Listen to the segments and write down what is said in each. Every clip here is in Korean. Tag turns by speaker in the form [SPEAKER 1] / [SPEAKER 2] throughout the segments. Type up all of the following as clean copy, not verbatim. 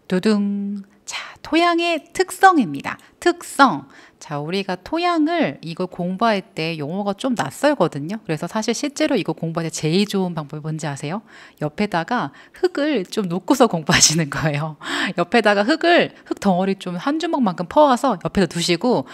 [SPEAKER 1] 두둥. 자, 토양의 특성입니다. 특성. 자, 우리가 토양을 이거 공부할 때 용어가 좀 낯설거든요. 그래서 사실 실제로 이거 공부할 때 제일 좋은 방법이 뭔지 아세요? 옆에다가 흙을 좀 놓고서 공부하시는 거예요. 옆에다가 흙 덩어리 좀 한 주먹만큼 퍼와서 옆에다 두시고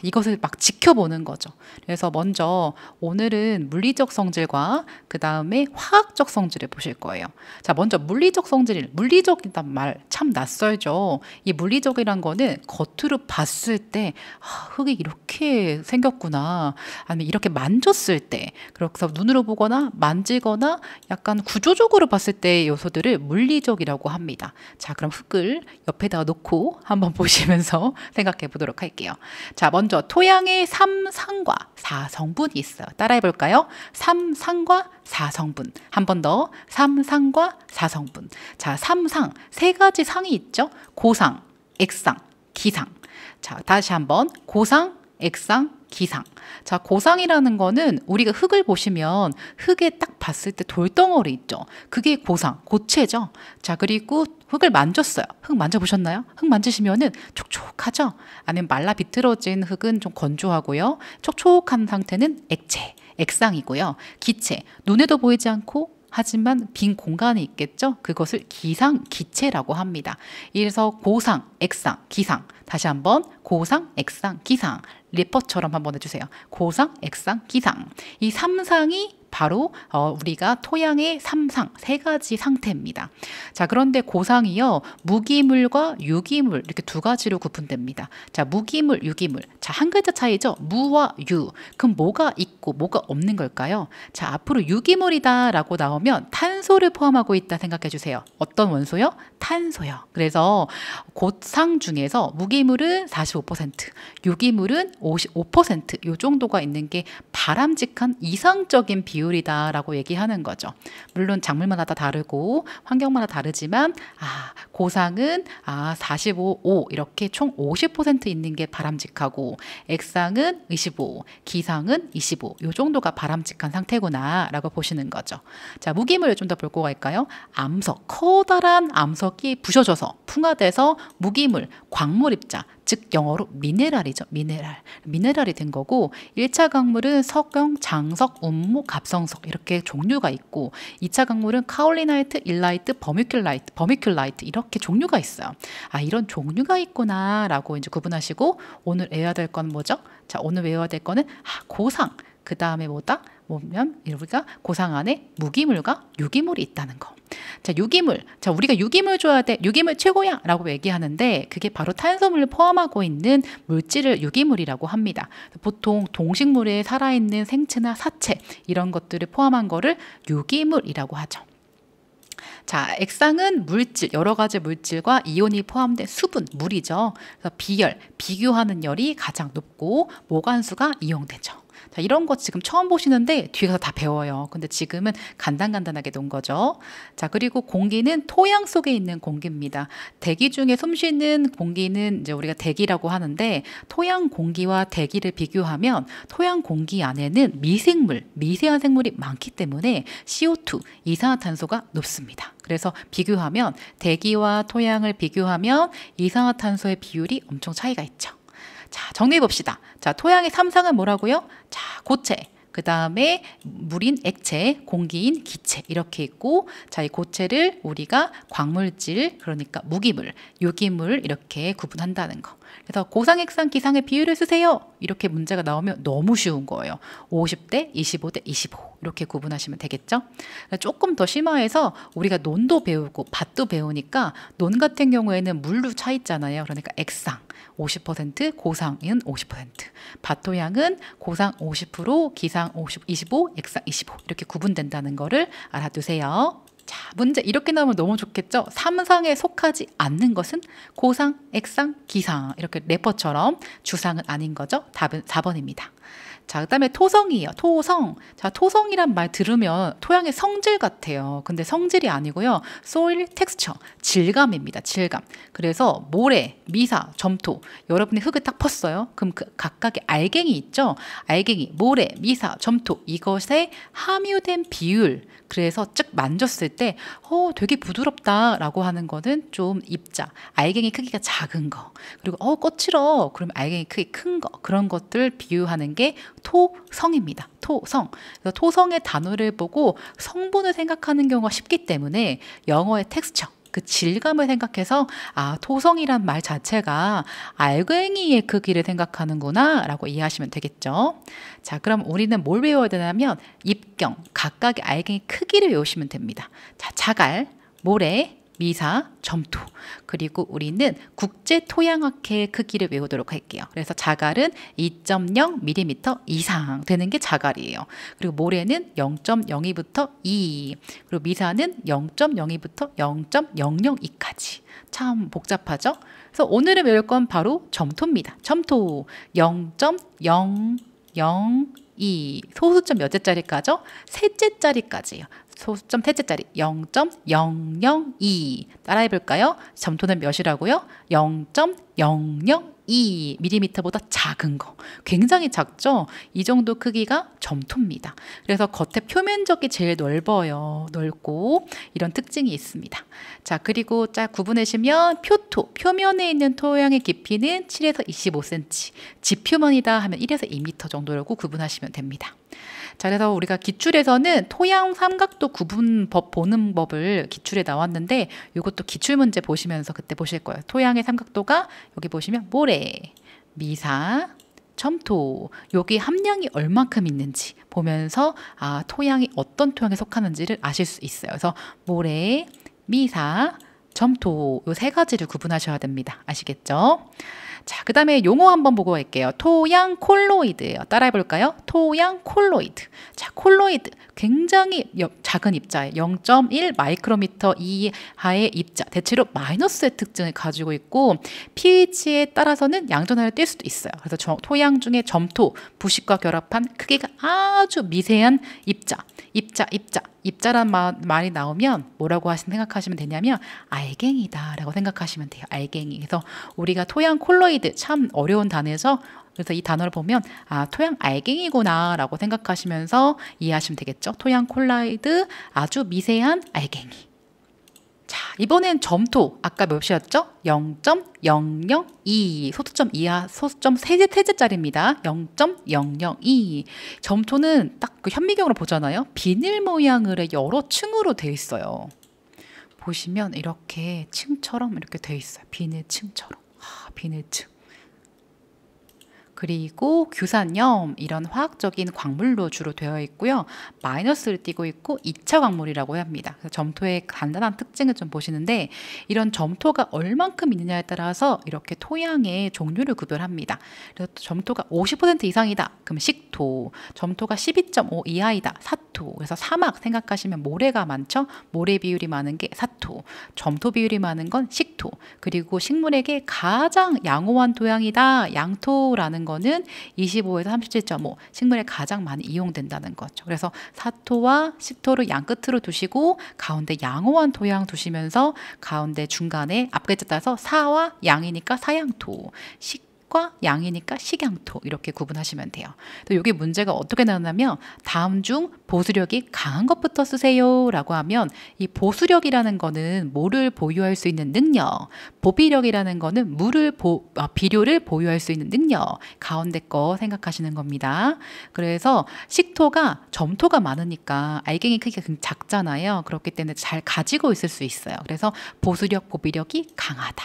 [SPEAKER 1] 이것을 막 지켜보는 거죠. 그래서 먼저 오늘은 물리적 성질과 그 다음에 화학적 성질을 보실 거예요. 자, 먼저 물리적 성질, 물리적이란 말 참 낯설죠. 이 물리적이란 거는 겉으로 봤을 때 흙이 이렇게 생겼구나, 아니면 이렇게 만졌을 때, 그래서 눈으로 보거나 만지거나 약간 구조적으로 봤을 때의 요소들을 물리적이라고 합니다. 자, 그럼 흙을 옆에다 놓고 한번 보시면서 생각해 보도록 할게요. 자, 먼저 토양의 3상과 4성분이 있어요. 따라해 볼까요? 3상과 4성분. 한 번 더. 3상과 4성분. 자, 3상. 세 가지 상이 있죠? 고상, 액상, 기상. 자, 다시 한번. 고상, 액상, 기상. 자, 고상이라는 거는 우리가 흙을 보시면 흙에 딱 봤을 때 돌덩어리 있죠? 그게 고상, 고체죠? 자, 그리고 흙을 만졌어요. 흙 만져보셨나요? 흙 만지시면은 촉촉하죠? 아니면 말라 비틀어진 흙은 좀 건조하고요. 촉촉한 상태는 액체, 액상이고요. 기체, 눈에도 보이지 않고 하지만 빈 공간이 있겠죠? 그것을 기상, 기체라고 합니다. 이래서 고상, 액상, 기상. 다시 한번 고상, 액상, 기상. 래퍼처럼 한번 해주세요. 고상, 액상, 기상. 이 3상이 바로 우리가 토양의 3상, 세 가지 상태입니다. 자, 그런데 고상이요, 무기물과 유기물 이렇게 두 가지로 구분됩니다. 자, 무기물, 유기물. 자, 한 글자 차이죠. 무와 유. 그럼 뭐가 있고 뭐가 없는 걸까요? 자, 앞으로 유기물이다 라고 나오면 탄소를 포함하고 있다 생각해 주세요. 어떤 원소요? 탄소요. 그래서 고상 중에서 무기물은 45%, 유기물은 55%, 이 정도가 있는 게 바람직한 이상적인 비율이다라고 얘기하는 거죠. 물론 작물마다 다 다르고 환경마다 다르지만 고상은 45, 5 이렇게 총 50% 있는 게 바람직하고, 액상은 25, 기상은 25, 이 정도가 바람직한 상태구나라고 보시는 거죠. 자, 무기물 좀 더 볼 거가 있까요? 암석, 커다란 암석이 부셔져서 풍화돼서 무기물, 광물 입자, 즉 영어로 미네랄이죠. 미네랄이 된 거고, 1차 강물은 석영, 장석, 운모, 갑성석 이렇게 종류가 있고, 2차 강물은 카올리나이트, 일라이트, 버미큘라이트 이렇게 종류가 있어요. 이런 종류가 있구나 라고 이제 구분하시고, 오늘 외워야 될 건 뭐죠? 자, 오늘 외워야 될 거는 고상, 그 다음에 뭐면 우리가 고상 안에 무기물과 유기물이 있다는 거. 자, 유기물. 자, 우리가 유기물 줘야 돼. 유기물 최고야 라고 얘기하는데, 그게 바로 탄소물을 포함하고 있는 물질을 유기물이라고 합니다. 보통 동식물에 살아있는 생체나 사체 이런 것들을 포함한 거를 유기물이라고 하죠. 자, 액상은 물질, 여러 가지 물질과 이온이 포함된 수분, 물이죠. 그래서 비열, 비교하는 열이 가장 높고 모관수가 이용되죠. 자, 이런 거 지금 처음 보시는데 뒤에 가서 다 배워요. 근데 지금은 간단하게 놓은 거죠. 자, 그리고 공기는 토양 속에 있는 공기입니다. 대기 중에 숨 쉬는 공기는 이제 우리가 대기라고 하는데, 토양 공기와 대기를 비교하면 토양 공기 안에는 미생물, 미세한 생물이 많기 때문에 CO2, 이산화탄소가 높습니다. 그래서 비교하면, 대기와 토양을 비교하면 이산화탄소의 비율이 엄청 차이가 있죠. 자, 정리해 봅시다. 자, 토양의 3상은 뭐라고요? 자, 고체, 그 다음에 물인 액체, 공기인 기체 이렇게 있고, 자, 이 고체를 우리가 광물질, 그러니까 무기물, 유기물 이렇게 구분한다는 거. 그래서 고상, 액상, 기상의 비율을 쓰세요. 이렇게 문제가 나오면 너무 쉬운 거예요. 50대, 25대, 25 이렇게 구분하시면 되겠죠. 조금 더 심화해서 우리가 논도 배우고 밭도 배우니까, 논 같은 경우에는 물로 차 있잖아요. 그러니까 액상 50%, 고상은 50%, 밭토양은 고상 50%, 기상 25, 액상 25 이렇게 구분된다는 거를 알아두세요. 자, 문제 이렇게 나오면 너무 좋겠죠? 3상에 속하지 않는 것은 고상, 액상, 기상 이렇게 래퍼처럼 주상은 아닌 거죠? 답은 4번입니다. 자, 그다음에 토성이에요. 토성. 자, 토성이란 말 들으면 토양의 성질 같아요. 근데 성질이 아니고요. soil texture, 질감입니다. 질감. 그래서 모래, 미사, 점토. 여러분이 흙을 딱 펐어요. 그럼 그 각각의 알갱이 있죠? 알갱이, 모래, 미사, 점토. 이것의 함유된 비율. 그래서 쭉 만졌을 때 되게 부드럽다라고 하는 거는 좀 입자, 알갱이 크기가 작은 거. 그리고 거칠어. 그럼 알갱이 크기 큰 거. 그런 것들 비유하는 게 토성입니다. 토성. 그래서 토성의 단어를 보고 성분을 생각하는 경우가 쉽기 때문에 영어의 텍스처, 그 질감을 생각해서 토성이란 말 자체가 알갱이의 크기를 생각하는구나 라고 이해하시면 되겠죠. 자, 그럼 우리는 뭘 외워야 되냐면 입경, 각각의 알갱이 크기를 외우시면 됩니다. 자, 자갈, 모래, 미사, 점토. 그리고 우리는 국제 토양학회의 크기를 외우도록 할게요. 그래서 자갈은 2.0mm 이상 되는 게 자갈이에요. 그리고 모래는 0.02부터 2. 그리고 미사는 0.02부터 0.002까지. 참 복잡하죠? 그래서 오늘은 외울 건 바로 점토입니다. 점토 0.002. 소수점 몇 제짜리까지요? 셋째짜리까지예요. 소수점 셋째짜리 0.002. 따라해볼까요? 점토는 몇이라고요? 0.002mm보다 작은 거. 굉장히 작죠? 이 정도 크기가 점토입니다. 그래서 겉에 표면적이 제일 넓어요. 넓고 이런 특징이 있습니다. 자, 그리고 구분하시면 표토, 표면에 있는 토양의 깊이는 7에서 25cm, 지표면이다 하면 1에서 2m 정도라고 구분하시면 됩니다. 자, 그래서 우리가 기출에서는 토양 삼각도 구분법 보는 법을 기출에 나왔는데 이것도 기출문제 보시면서 그때 보실 거예요. 토양의 삼각도가 여기 보시면 모래, 미사, 점토, 여기 함량이 얼만큼 있는지 보면서 토양이 어떤 토양에 속하는지를 아실 수 있어요. 그래서 모래, 미사, 점토 이 세 가지를 구분하셔야 됩니다. 아시겠죠? 자, 그 다음에 용어 한번 보고 갈게요. 토양 콜로이드예요. 따라해볼까요? 토양 콜로이드. 자, 콜로이드. 굉장히 작은 입자예요. 0.1 마이크로미터 이하의 입자. 대체로 마이너스의 특징을 가지고 있고 pH에 따라서는 양전하를 띌 수도 있어요. 그래서 토양 중에 점토, 부식과 결합한 크기가 아주 미세한 입자란 말이 나오면 뭐라고 생각하시면 되냐면 알갱이다라고 생각하시면 돼요. 알갱이. 그래서 우리가 토양 콜로이드 참 어려운 단어죠. 그래서 이 단어를 보면 토양 알갱이구나 라고 생각하시면서 이해하시면 되겠죠. 토양 콜로이드 아주 미세한 알갱이. 자, 이번엔 점토. 아까 몇이었죠? 0.002. 소수점 이하, 소수점 세제짜리입니다. 0.002. 점토는 딱 그 현미경으로 보잖아요. 비늘 모양의 여러 층으로 되어 있어요. 보시면 이렇게 층처럼 이렇게 되어 있어요. 비늘층처럼. 비늘층. 그리고 규산염 이런 화학적인 광물로 주로 되어 있고요. 마이너스를 띠고 있고 2차 광물이라고 합니다. 그래서 점토의 간단한 특징을 좀 보시는데 이런 점토가 얼만큼 있느냐에 따라서 이렇게 토양의 종류를 구별합니다. 그래서 점토가 50% 이상이다. 그럼 식토. 점토가 12.5 이하이다. 사토. 그래서 사막 생각하시면 모래가 많죠. 모래 비율이 많은 게 사토. 점토 비율이 많은 건 식토. 그리고 식물에게 가장 양호한 토양이다. 양토라는 거는 25에서 37.5 식물에 가장 많이 이용된다는 거죠. 그래서 사토와 식토를 양 끝으로 두시고 가운데 양호한 토양 두시면서 가운데 중간에 앞글자 따라서 사와 양이니까 사양토, 식과 양이니까 식양토 이렇게 구분하시면 돼요. 또 여기 문제가 어떻게 나오냐면 다음 중 보수력이 강한 것부터 쓰세요 라고 하면 이 보수력이라는 거는 뭐를 보유할 수 있는 능력, 보비력이라는 거는 비료를 보유할 수 있는 능력, 가운데 거 생각하시는 겁니다. 그래서 식토가 점토가 많으니까 알갱이 크기가 굉장히 작잖아요. 그렇기 때문에 잘 가지고 있을 수 있어요. 그래서 보수력, 보비력이 강하다.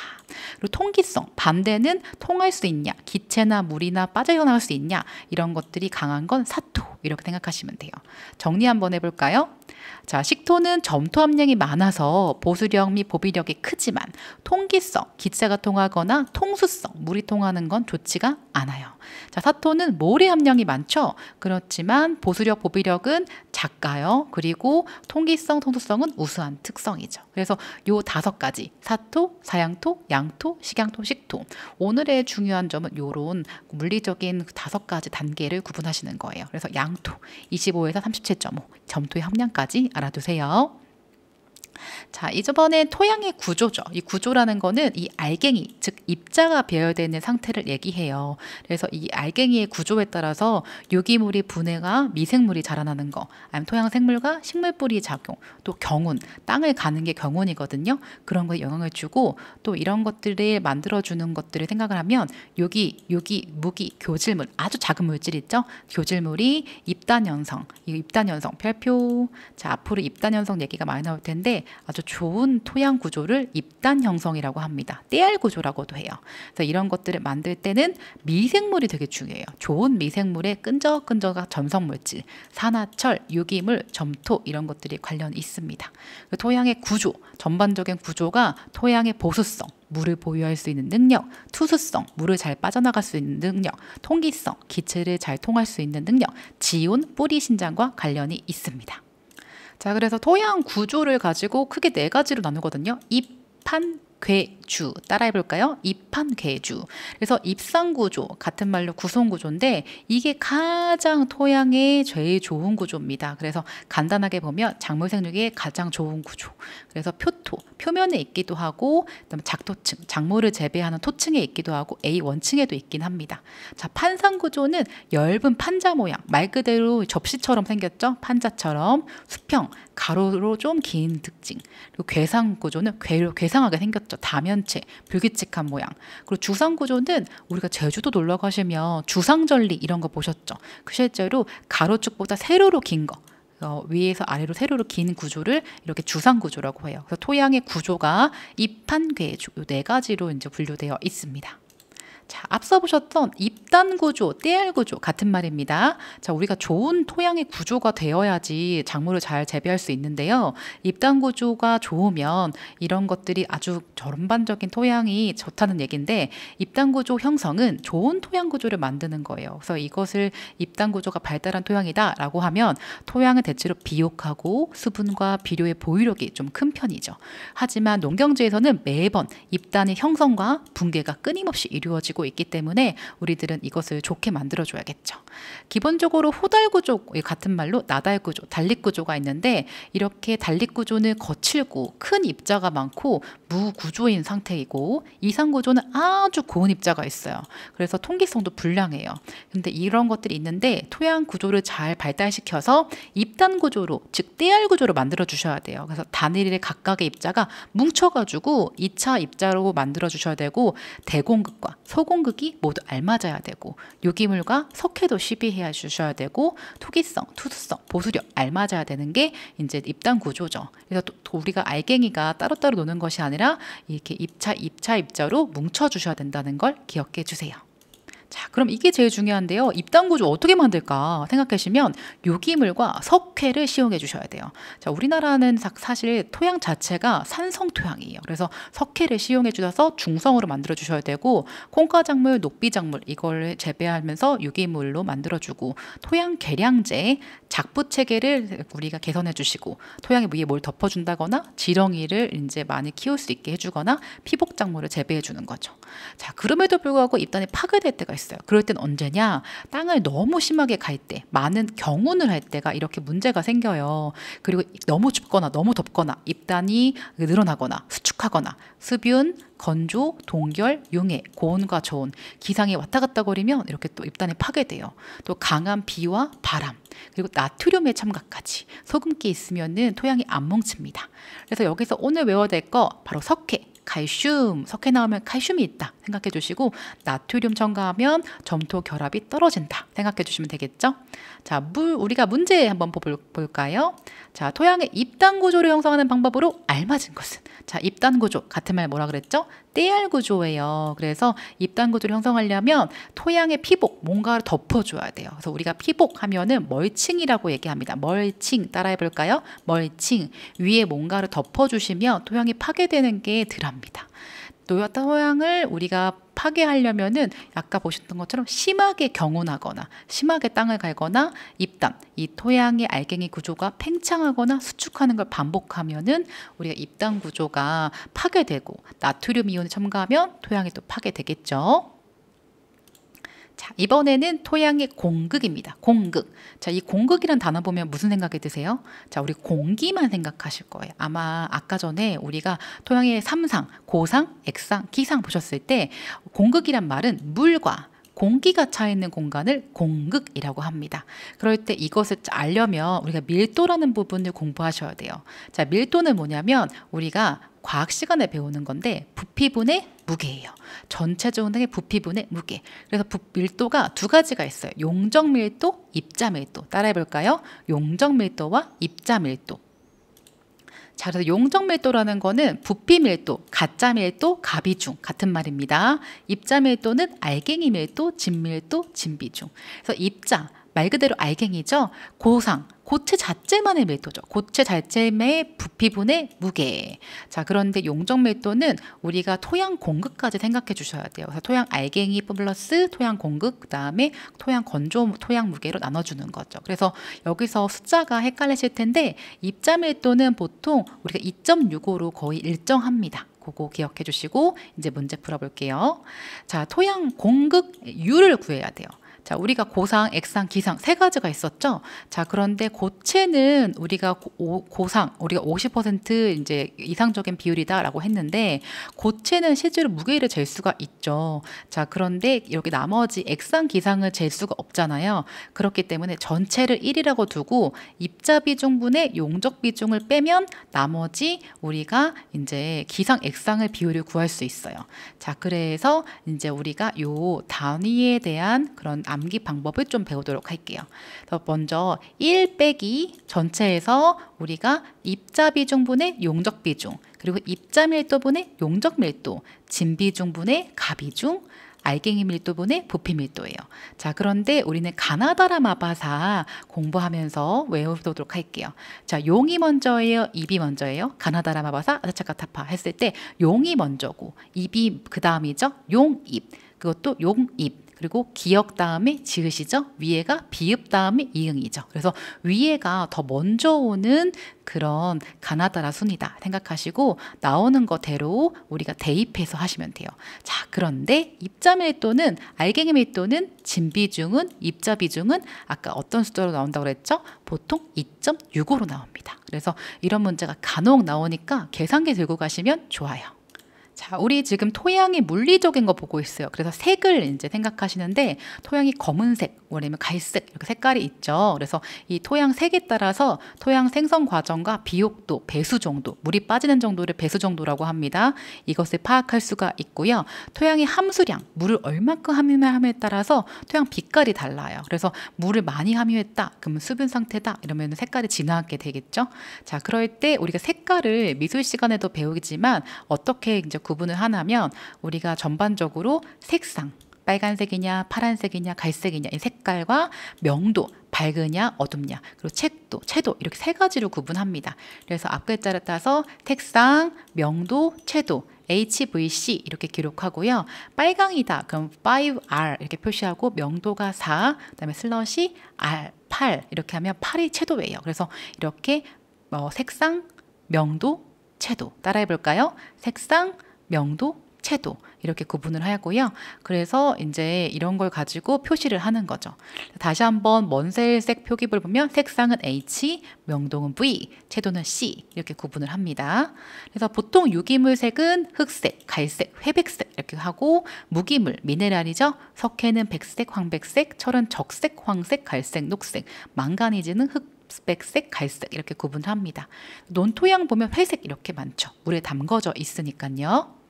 [SPEAKER 1] 그리고 통기성, 반대는 통할 수 있냐, 기체나 물이나 빠져나갈 수 있냐 이런 것들이 강한 건 사토 이렇게 생각하시면 돼요. 정리 한번 해볼까요? 자, 식토는 점토 함량이 많아서 보수력 및 보비력이 크지만 통기성, 기체가 통하거나 통수성, 물이 통하는 건 좋지가 않아요. 자, 사토는 모래 함량이 많죠. 그렇지만 보수력, 보비력은 작아요. 그리고 통기성, 통수성은 우수한 특성이죠. 그래서 요 5가지, 사토, 사양토, 양토, 식양토, 식토. 오늘의 중요한 점은 요런 물리적인 5가지 단계를 구분하시는 거예요. 그래서 양토 25에서 37.5, 점토의 함량까지 알아두세요. 자, 이번에 토양의 구조죠. 이 구조라는 거는 이 알갱이, 즉 입자가 배열되어 있는 상태를 얘기해요. 그래서 이 알갱이의 구조에 따라서 유기물이 분해가 미생물이 자라나는 거, 아니면 토양 생물과 식물뿌리 작용, 또 경운, 땅을 가는 게 경운이거든요. 그런 거에 영향을 주고, 또 이런 것들을 만들어주는 것들을 생각을 하면 유기, 무기, 교질물, 아주 작은 물질 있죠. 교질물이 입단현성, 이 입단현성 별표. 자, 앞으로 입단현성 얘기가 많이 나올 텐데 아주 좋은 토양 구조를 입단 형성이라고 합니다. 떼알 구조라고도 해요. 그래서 이런 것들을 만들 때는 미생물이 되게 중요해요. 좋은 미생물의 끈적끈적한 점성물질, 산화철, 유기물, 점토 이런 것들이 관련이 있습니다. 토양의 구조, 전반적인 구조가 토양의 보수성, 물을 보유할 수 있는 능력, 투수성, 물을 잘 빠져나갈 수 있는 능력, 통기성, 기체를 잘 통할 수 있는 능력, 지온, 뿌리 신장과 관련이 있습니다. 자, 그래서 토양 구조를 가지고 크게 4가지로 나누거든요. 입판, 괴주 따라해볼까요? 입판, 괴주. 그래서 입상구조, 같은 말로 구성구조인데 이게 가장 토양에 제일 좋은 구조입니다. 그래서 간단하게 보면 작물 생육에 가장 좋은 구조. 그래서 표토, 표면에 있기도 하고, 그다음에 작토층, 작물을 재배하는 토층에 있기도 하고 A1층에도 있긴 합니다. 자, 판상구조는 엷은 판자 모양, 말 그대로 접시처럼 생겼죠? 판자처럼 수평, 가로로 좀 긴 특징. 그리고 괴상구조는 괴상하게 생겼죠. 다면체, 불규칙한 모양. 그리고 주상구조는 우리가 제주도 놀러 가시면 주상절리 이런 거 보셨죠? 그 실제로 가로축보다 세로로 긴 거. 위에서 아래로 세로로 긴 구조를 이렇게 주상구조라고 해요. 그래서 토양의 구조가 입판괴주 이 4가지로 이제 분류되어 있습니다. 자, 앞서 보셨던 입단 구조, 떼알 구조 같은 말입니다. 자, 우리가 좋은 토양의 구조가 되어야지 작물을 잘 재배할 수 있는데요. 입단 구조가 좋으면 이런 것들이 아주 전반적인 토양이 좋다는 얘기인데 입단 구조 형성은 좋은 토양 구조를 만드는 거예요. 그래서 이것을 입단 구조가 발달한 토양이다라고 하면 토양은 대체로 비옥하고 수분과 비료의 보유력이 좀 큰 편이죠. 하지만 농경지에서는 매번 입단의 형성과 붕괴가 끊임없이 이루어지고 있기 때문에 우리들은 이것을 좋게 만들어줘야겠죠. 기본적으로 호달구조, 같은 말로 나달구조, 달립구조가 있는데 이렇게 달립구조는 거칠고 큰 입자가 많고 무구조인 상태이고 이상구조는 아주 고운 입자가 있어요. 그래서 통기성도 불량해요. 근데 이런 것들이 있는데 토양 구조를 잘 발달시켜서 입단 구조로, 즉 떼알 구조로 만들어 주셔야 돼요. 그래서 단일의 각각의 입자가 뭉쳐가지고 2차 입자로 만들어 주셔야 되고 대공극과 소공극이 모두 알맞아야 되고 유기물과 석회도 시비해 주셔야 되고 토기성, 투수성, 보수력 알맞아야 되는 게 이제 입단 구조죠. 그래서 또 우리가 알갱이가 따로따로 노는 것이 아니라 이렇게 입자로 뭉쳐 주셔야 된다는 걸 기억해 주세요. 자, 그럼 이게 제일 중요한데요. 입단 구조 어떻게 만들까 생각하시면 유기물과 석회를 시용해 주셔야 돼요. 자, 우리나라는 사실 토양 자체가 산성 토양이에요. 그래서 석회를 시용해 주셔서 중성으로 만들어 주셔야 되고 콩가작물, 녹비작물 이걸 재배하면서 유기물로 만들어 주고 토양 계량제, 작부 체계를 우리가 개선해 주시고 토양 위에 뭘 덮어 준다거나 지렁이를 이제 많이 키울 수 있게 해 주거나 피복 작물을 재배해 주는 거죠. 자, 그럼에도 불구하고 입단이 파괴될 때가 있어요. 그럴 땐 언제냐? 땅을 너무 심하게 갈 때, 많은 경운을 할 때가 이렇게 문제가 생겨요. 그리고 너무 춥거나 너무 덥거나 입단이 늘어나거나 수축하거나 습윤, 건조, 동결, 융해, 고온과 저온, 기상이 왔다 갔다 거리면 이렇게 또 입단이 파괴돼요. 또 강한 비와 바람, 그리고 나트륨의 첨가까지 소금기 있으면은 토양이 안 뭉칩니다. 그래서 여기서 오늘 외워야 될 거 바로 석회, 칼슘, 석회 나오면 칼슘이 있다 생각해 주시고 나트륨 첨가하면 점토 결합이 떨어진다 생각해 주시면 되겠죠. 자, 우리가 문제 한번 볼까요? 자, 토양의 입단 구조를 형성하는 방법으로 알맞은 것은, 자, 입단 구조 같은 말 뭐라 그랬죠? 떼알 구조예요. 그래서 입단 구조를 형성하려면 토양의 피복, 뭔가를 덮어줘야 돼요. 그래서 우리가 피복하면은 멀칭이라고 얘기합니다. 멀칭 따라해 볼까요? 멀칭, 위에 뭔가를 덮어주시면 토양이 파괴되는 게 덜합니다. 토양을 우리가 파괴하려면은 아까 보셨던 것처럼 심하게 경운하거나 심하게 땅을 갈거나 입담, 이 토양의 알갱이 구조가 팽창하거나 수축하는 걸 반복하면은 우리가 입담 구조가 파괴되고 나트륨 이온이 첨가하면 토양이 또 파괴되겠죠. 자, 이번에는 토양의 공극입니다. 공극. 자, 이 공극이란 단어 보면 무슨 생각이 드세요? 자, 우리 공기만 생각하실 거예요. 아마 아까 전에 우리가 토양의 삼상, 고상, 액상, 기상 보셨을 때 공극이란 말은 물과 공기가 차 있는 공간을 공극이라고 합니다. 그럴 때 이것을 알려면 우리가 밀도라는 부분을 공부하셔야 돼요. 자, 밀도는 뭐냐면 우리가 과학 시간에 배우는 건데 부피분의 무게예요. 전체적인 부피분의 무게. 그래서 밀도가 두 가지가 있어요. 용적 밀도, 입자 밀도. 따라해 볼까요? 용적 밀도와 입자 밀도. 자, 그래서 용적 밀도라는 거는 부피 밀도, 가짜 밀도, 가비중 같은 말입니다. 입자 밀도는 알갱이 밀도, 진밀도, 진비중. 그래서 입자 말 그대로 알갱이죠. 고상, 고체 자체만의 밀도죠. 고체 자체의 부피분의 무게. 자, 그런데 용적 밀도는 우리가 토양 공극까지 생각해 주셔야 돼요. 그래서 토양 알갱이 플러스 토양 공극, 그다음에 토양 건조 토양 무게로 나눠주는 거죠. 그래서 여기서 숫자가 헷갈리실 텐데 입자 밀도는 보통 우리가 2.65로 거의 일정합니다. 그거 기억해 주시고 이제 문제 풀어볼게요. 자, 토양 공극율을 구해야 돼요. 자, 우리가 고상, 액상, 기상 세 가지가 있었죠. 자, 그런데 고체는 우리가 고상, 우리가 50% 이제 이상적인 비율이다라고 했는데 고체는 실제로 무게를 잴 수가 있죠. 자, 그런데 여기 나머지 액상, 기상을 잴 수가 없잖아요. 그렇기 때문에 전체를 1이라고 두고 입자 비중분의 용적 비중을 빼면 나머지 우리가 이제 기상, 액상의 비율을 구할 수 있어요. 자, 그래서 이제 우리가 요 단위에 대한 그런 암기 방법을 좀 배우도록 할게요. 먼저 1 빼기 전체에서 우리가 입자 비중분의 용적 비중, 그리고 입자 밀도분의 용적 밀도, 진 비중분의 가비중, 알갱이 밀도분의 부피 밀도예요. 자, 그런데 우리는 가나다라 마바사 공부하면서 외워보도록 할게요. 자, 용이 먼저예요? 입이 먼저예요? 가나다라 마바사 아차카타파 했을 때 용이 먼저고 입이 그 다음이죠? 용입. 그것도 용입. 그리고 기역 다음에 지읒이죠. 위에가 비읍 다음에 이응이죠. 그래서 위에가 더 먼저 오는 그런 가나다라 순이다 생각하시고 나오는 거대로 우리가 대입해서 하시면 돼요. 자, 그런데 입자 밀도는 알갱이 밀도는 진 비중은 입자 비중은 아까 어떤 숫자로 나온다고 그랬죠? 보통 2.65로 나옵니다. 그래서 이런 문제가 간혹 나오니까 계산기 들고 가시면 좋아요. 자, 우리 지금 토양이 물리적인 거 보고 있어요. 그래서 색을 이제 생각하시는데 토양이 검은색, 아니면 갈색 이렇게 색깔이 있죠. 그래서 이 토양 색에 따라서 토양 생성 과정과 비옥도, 배수 정도, 물이 빠지는 정도를 배수 정도라고 합니다. 이것을 파악할 수가 있고요. 토양의 함수량, 물을 얼마큼 함유함에 따라서 토양 빛깔이 달라요. 그래서 물을 많이 함유했다, 그러면 수분 상태다 이러면 색깔이 진하게 되겠죠. 자, 그럴 때 우리가 색깔을 미술 시간에도 배우지만 어떻게 이제 구분을 하냐면 우리가 전반적으로 색상, 빨간색이냐 파란색이냐 갈색이냐 이 색깔과 명도, 밝으냐 어둡냐, 그리고 채도 이렇게 세 가지로 구분합니다. 그래서 앞글자를 따서 색상, 명도, 채도 HVC 이렇게 기록하고요. 빨강이다 그럼 5R 이렇게 표시하고 명도가 4, 그다음에 슬러시 R 8 이렇게 하면 8이 채도예요. 그래서 이렇게 색상, 명도, 채도 따라해 볼까요? 색상, 명도, 채도 이렇게 구분을 하고요. 그래서 이제 이런 걸 가지고 표시를 하는 거죠. 다시 한번 먼셀색 표기를 보면 색상은 H, 명도는 V, 채도는 C 이렇게 구분을 합니다. 그래서 보통 유기물색은 흑색, 갈색, 회백색 이렇게 하고 무기물, 미네랄이죠. 석회는 백색, 황백색, 철은 적색, 황색, 갈색, 녹색, 망가니즈는 백색, 갈색 이렇게 구분합니다. 논토양 보면 회색 이렇게 많죠. 물에 담궈져 있으니까요.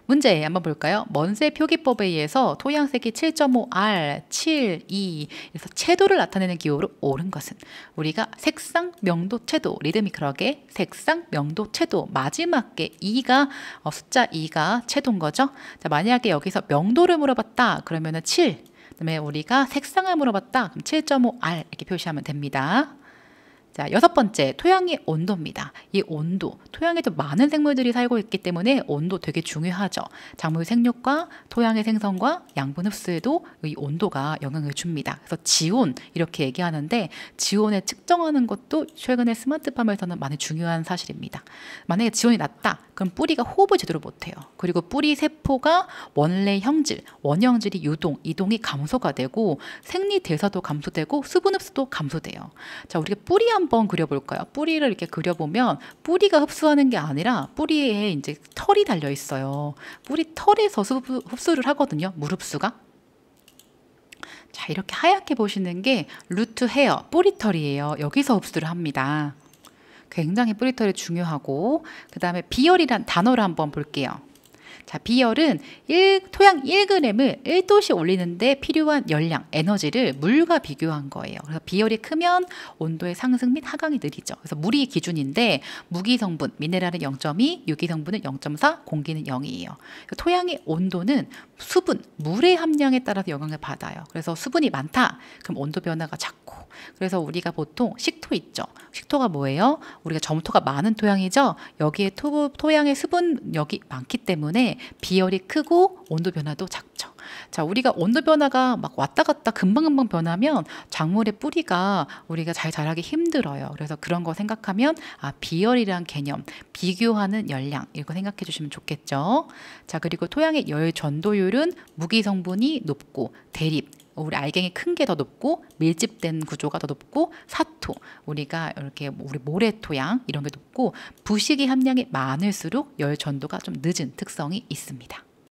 [SPEAKER 1] 문제 한번 볼까요? 먼셀 표기법에 의해서 토양색이 7.5R, 7, 2 그래서 채도를 나타내는 기호로 옳은 것은 우리가 색상, 명도, 채도 리드미컬하게 색상, 명도, 채도 마지막 게 2가 숫자 2가 채도인 거죠. 자, 만약에 여기서 명도를 물어봤다 그러면은 7 그다음에 우리가 색상을 물어봤다 그럼 7.5R 이렇게 표시하면 됩니다. 자, 여섯 번째, 토양의 온도입니다. 이 온도, 토양에도 많은 생물들이 살고 있기 때문에 온도 되게 중요하죠. 작물 생육과 토양의 생성과 양분 흡수에도 이 온도가 영향을 줍니다. 그래서 지온 이렇게 얘기하는데 지온을 측정하는 것도 최근에 스마트팜에서는 많이 중요한 사실입니다. 만약에 지온이 낮다, 그럼 뿌리가 호흡을 제대로 못해요. 그리고 뿌리 세포가 원래 형질, 원형질이 이동이 감소가 되고 생리 대사도 감소되고 수분 흡수도 감소돼요. 자, 우리가 뿌리 한번 그려볼까요? 뿌리를 이렇게 그려보면 뿌리가 흡수하는 게 아니라 뿌리에 이제 털이 달려 있어요. 뿌리 털에서 흡수를 하거든요. 물 흡수가. 자, 이렇게 하얗게 보시는 게 루트 헤어, 뿌리털이에요. 여기서 흡수를 합니다. 굉장히 뿌리털이 중요하고, 그 다음에 비열이란 단어를 한번 볼게요. 자, 비열은 토양 1g을 1도씩 올리는데 필요한 열량, 에너지를 물과 비교한 거예요. 그래서 비열이 크면 온도의 상승 및 하강이 느리죠. 그래서 물이 기준인데 무기 성분, 미네랄은 0.2, 유기 성분은 0.4, 공기는 0이에요. 토양의 온도는 수분, 물의 함량에 따라서 영향을 받아요. 그래서 수분이 많다, 그럼 온도 변화가 작고, 그래서 우리가 보통 식토 있죠. 식토가 뭐예요? 우리가 점토가 많은 토양이죠. 여기에 토양의 수분력이 많기 때문에 비열이 크고 온도 변화도 작죠. 자, 우리가 온도 변화가 막 왔다 갔다 금방금방 변하면 작물의 뿌리가 우리가 잘 자라기 힘들어요. 그래서 그런 거 생각하면 비열이란 개념, 비교하는 열량, 이거 생각해 주시면 좋겠죠. 자, 그리고 토양의 열 전도율은 무기 성분이 높고 대립, 우리 알갱이 큰 게 더 높고 밀집된 구조가 더 높고 사토, 우리가 이렇게 우리 모래 토양 이런 게 높고 부식이 함량이 많을수록 열 전도가 좀 늦은 특성이 있습니다.